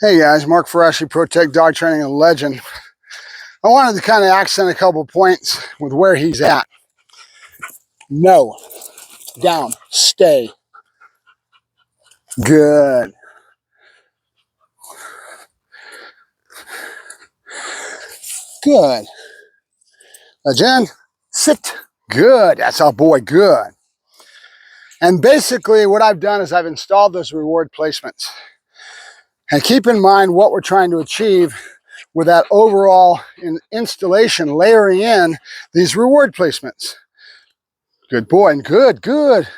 Hey guys, Mark Ferrasci, Protect Dog Training and Legend. I wanted to kind of accent a couple points with where he's at. No, down, stay. Good. Good. Legend, sit. Good. That's our boy, good. And basically what I've done is I've installed those reward placements. And keep in mind what we're trying to achieve with that overall installation, layering in these reward placements. Good boy, and good, good.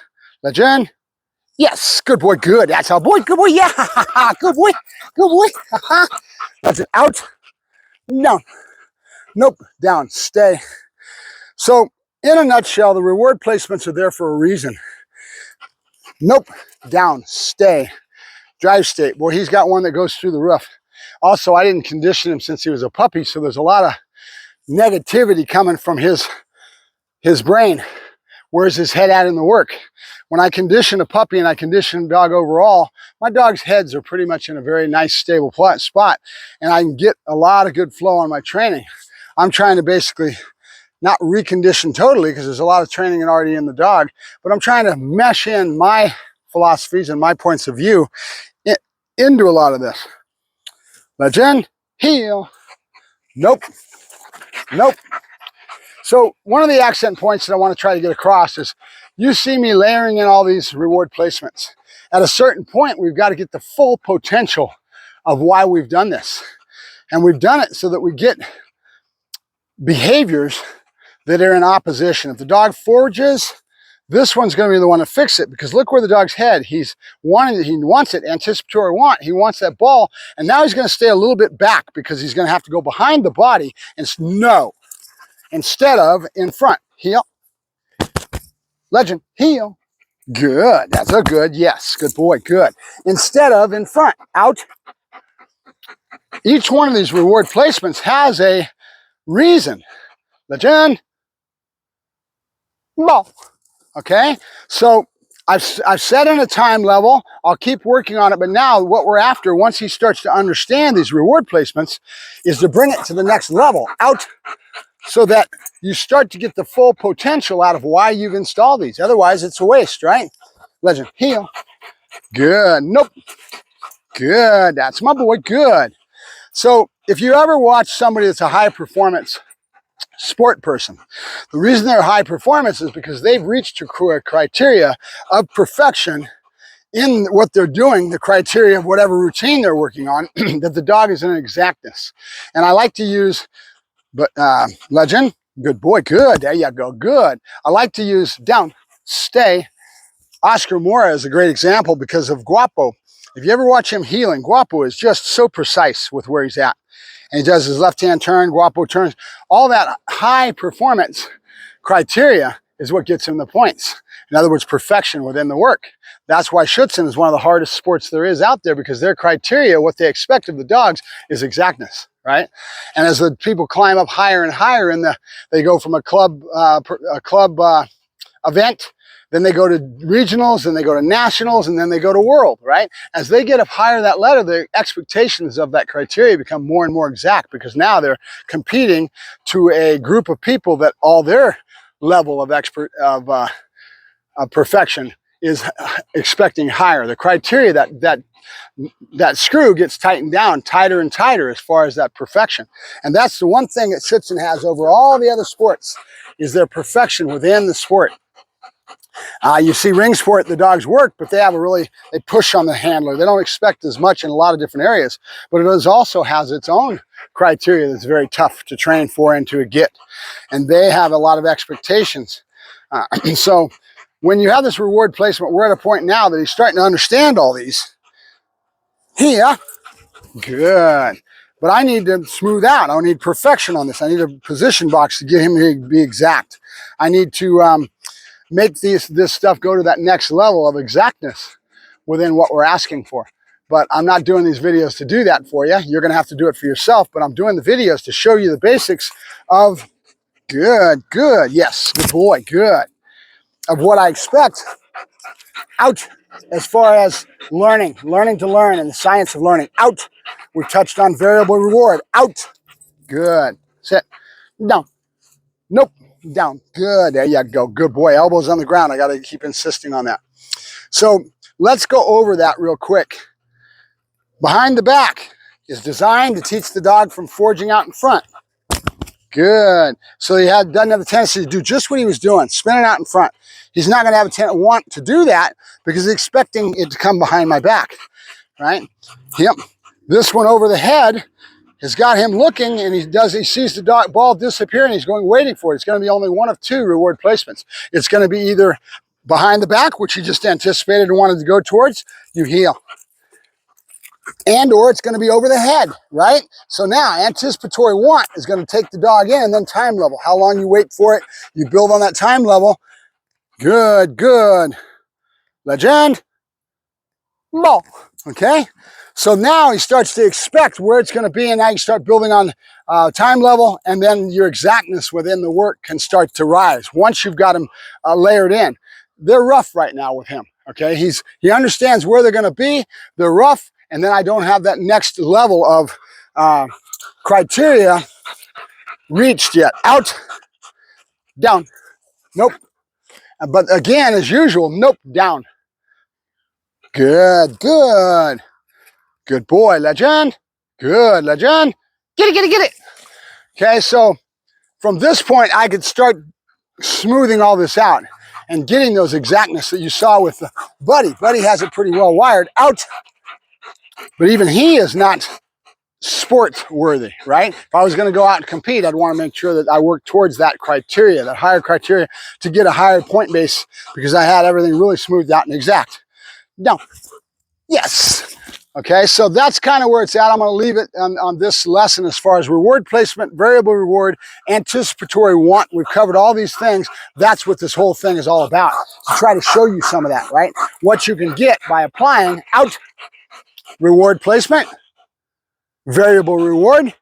Legend, yes, good boy, good. That's our boy, good boy, yeah, good boy, good boy. That's it, out, down, nope, down, stay. So, in a nutshell, the reward placements are there for a reason. Nope, down, stay. Drive state, boy, he's got one that goes through the roof. Also, I didn't condition him since he was a puppy, so there's a lot of negativity coming from his brain. Where's his head at in the work? When I condition a puppy and I condition a dog overall, my dog's heads are pretty much in a very nice, stable spot, and I can get a lot of good flow on my training. I'm trying to basically not recondition totally because there's a lot of training already in the dog, but I'm trying to mesh in my philosophies and my points of view into a lot of this. Legend, heel, nope, nope. So one of the accent points that I want to try to get across is you see me layering in all these reward placements. At a certain point, we've got to get the full potential of why we've done this. And we've done it so that we get behaviors that are in opposition. If the dog forges, this one's going to be the one to fix it, because look where the dog's head. He wants it, anticipatory want. He wants that ball, and now he's going to stay a little bit back because he's going to have to go behind the body and no. Instead of in front. Heel. Legend. Heel. Good. That's a good. Yes. Good boy. Good. Instead of in front. Out. Each one of these reward placements has a reason. Legend. Ball. Okay. So I've set in a time level. I'll keep working on it. But now what we're after, once he starts to understand these reward placements, is to bring it to the next level. Out. So that you start to get the full potential out of why you've installed these. Otherwise, it's a waste, right? Legend, heel. Good. Nope. Good. That's my boy. Good. So if you ever watch somebody that's a high performance sport person, the reason they're high performance is because they've reached a criteria of perfection in what they're doing, the criteria of whatever routine they're working on, that the dog is in exactness. And I like to use Legend, good boy, good. There you go, good. I like to use down, stay. Oscar Mora is a great example because of Guapo. If you ever watch him healing, Guapo is just so precise with where he's at. And he does his left-hand turn, Guapo turns. All that high performance criteria is what gets him the points. In other words, perfection within the work. That's why Schutzhund is one of the hardest sports there is out there, because their criteria, what they expect of the dogs, is exactness. Right, and as the people climb up higher and higher, they go from a club event, then they go to regionals, then they go to nationals, and then they go to world. Right, as they get up higher that ladder, the expectations of that criteria become more and more exact, because now they're competing to a group of people that all their level of perfection is expecting higher. The criteria that screw gets tightened down tighter and tighter as far as that perfection. And that's the one thing that Schutzhund has over all the other sports, is their perfection within the sport. You see ring sport, the dogs work, but they push on the handler. They don't expect as much in a lot of different areas, but it also has its own criteria that's very tough to train for and to get. And they have a lot of expectations. So when you have this reward placement, we're at a point now that he's starting to understand all these. Here, good. But I need to smooth out. I need perfection on this. I need a position box to get him to be exact. I need to make this stuff go to that next level of exactness within what we're asking for. But I'm not doing these videos to do that for you. You're going to have to do it for yourself. But I'm doing the videos to show you the basics of good, good. Yes, good boy, good. Of what I expect. Out. as far as learning to learn and the science of learning. Out. We touched on variable reward. Out. Good. Sit. Down. Nope. Down. Good. There you go. Good boy. Elbows on the ground. I got to keep insisting on that. So let's go over that real quick. Behind the back is designed to teach the dog from forging out in front. Good. So he doesn't have the tendency to do just what he was doing, spinning out in front. He's not going to have a want to do that because he's expecting it to come behind my back, right? Yep. This one over the head has got him looking, and he sees the ball disappear, and he's waiting for it. It's going to be only one of two reward placements. It's going to be either behind the back, which he just anticipated and wanted to go towards, you heel. And or it's going to be over the head, right? So now anticipatory want is going to take the dog in, and then time level. How long you wait for it, you build on that time level. Good, good. Legend. Ball. Okay? So now he starts to expect where it's going to be, and now you start building on time level, and then your exactness within the work can start to rise once you've got him layered in. They're rough right now with him, okay? He understands where they're going to be. They're rough. And then I don't have that next level of criteria reached yet. Out, down, nope. But again, as usual, nope, down. Good, good. Good boy, Legend. Good, Legend. Get it, get it, get it. Okay, so from this point, I could start smoothing all this out and getting those exactness that you saw with the Buddy. Buddy has it pretty well wired. Out. But even he is not sport worthy, right? If I was going to go out and compete, I'd want to make sure that I work towards that criteria, that higher criteria, to get a higher point base, because I had everything really smoothed out and exact. No. Yes. Okay, so that's kind of where it's at. I'm going to leave it on this lesson as far as reward placement, variable reward, anticipatory want. We've covered all these things. That's what this whole thing is all about, to try to show you some of that, right? What you can get by applying out reward placement, variable reward,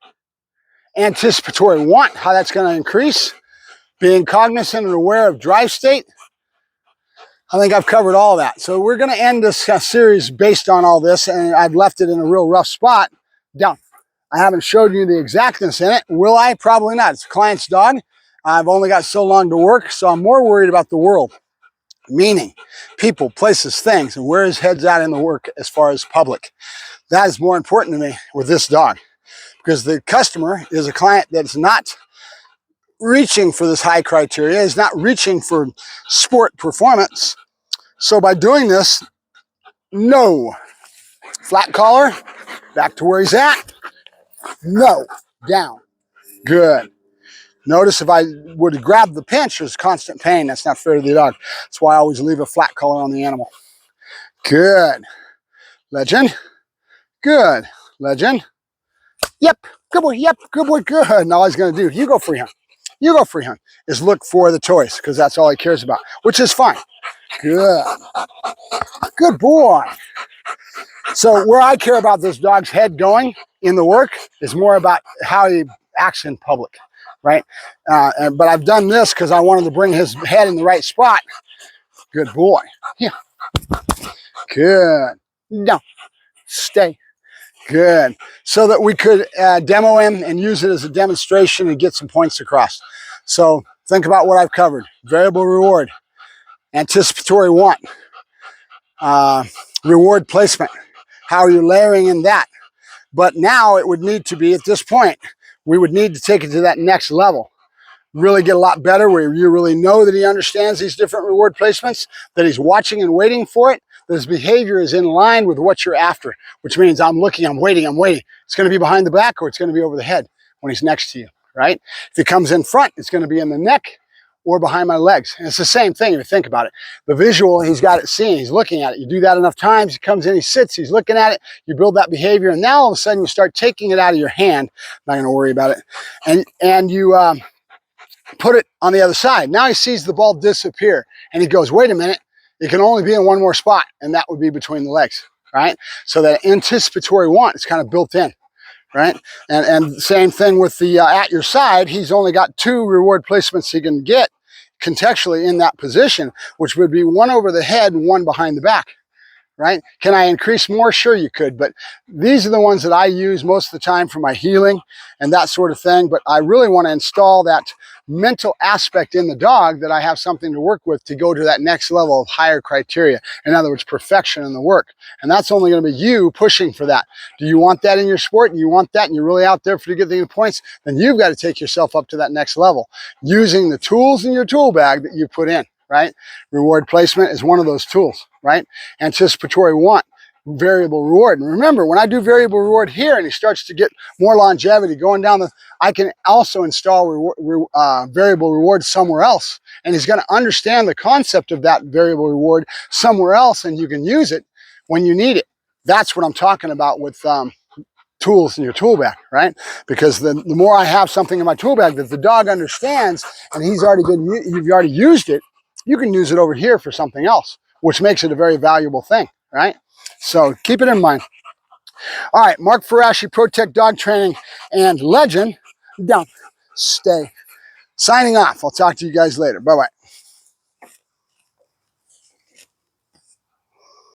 anticipatory want, how that's going to increase, being cognizant and aware of drive state. I think I've covered all that. So we're going to end this series based on all this, and I've left it in a real rough spot. Down. I haven't showed you the exactness in it. Will I? Probably not. It's a client's dog. I've only got so long to work, so I'm more worried about the world. Meaning, people, places, things, and where his head's at in the work as far as public. That is more important to me with this dog, because the customer is a client that's not reaching for this high criteria, is not reaching for sport performance. So by doing this, no. Flat collar, back to where he's at. No, down. Good. Notice if I would grab the pinch, there's constant pain. That's not fair to the dog. That's why I always leave a flat collar on the animal. Good. Legend. Good. Legend. Yep. Good boy. Yep. Good boy. Good. And all he's going to do, you go free hunt. You go free hunt, is look for the toys, because that's all he cares about, which is fine. Good. Good boy. So where I care about this dog's head going in the work is more about how he acts in public, right? But I've done this because I wanted to bring his head in the right spot. Good boy. Yeah. Good. No. Stay. Good. So that we could demo him and use it as a demonstration and get some points across. So think about what I've covered. Variable reward, anticipatory want, reward placement. How are you layering in that? But now it would need to be, at this point, we would need to take it to that next level. Really get a lot better, where you really know that he understands these different reward placements, that he's watching and waiting for it, that his behavior is in line with what you're after, which means I'm looking, I'm waiting. It's going to be behind the back, or it's going to be over the head when he's next to you, right? If he comes in front, it's going to be in the neck or behind my legs. And it's the same thing if you think about it. The visual, he's got it seen, he's looking at it. You do that enough times, he comes in, he sits, he's looking at it, you build that behavior, and now all of a sudden you start taking it out of your hand, not going to worry about it, and you put it on the other side. Now he sees the ball disappear, and he goes, wait a minute, it can only be in one more spot, and that would be between the legs, right? So that anticipatory want is kind of built in, right? And same thing with the at your side, he's only got two reward placements he can get, contextually in that position, which would be one over the head and one behind the back. right? Can I increase more? Sure you could, but these are the ones that I use most of the time for my healing and that sort of thing. But I really want to install that mental aspect in the dog, that I have something to work with to go to that next level of higher criteria. In other words, perfection in the work. And that's only going to be you pushing for that. Do you want that in your sport, and you want that, and you're really out there for to get the points? Then you've got to take yourself up to that next level using the tools in your tool bag that you put in, right? Reward placement is one of those tools, right? Anticipatory want, variable reward. And remember, when I do variable reward here and he starts to get more longevity going down I can also install variable reward somewhere else. And he's going to understand the concept of that variable reward somewhere else, and you can use it when you need it. That's what I'm talking about with tools in your tool bag, right? Because the more I have something in my tool bag that the dog understands, and you've already used it, you can use it over here for something else, which makes it a very valuable thing, right? So keep it in mind. All right, Mark Ferrasci, ProTech Dog Training and Legend. Down. Stay. Signing off. I'll talk to you guys later. Bye-bye.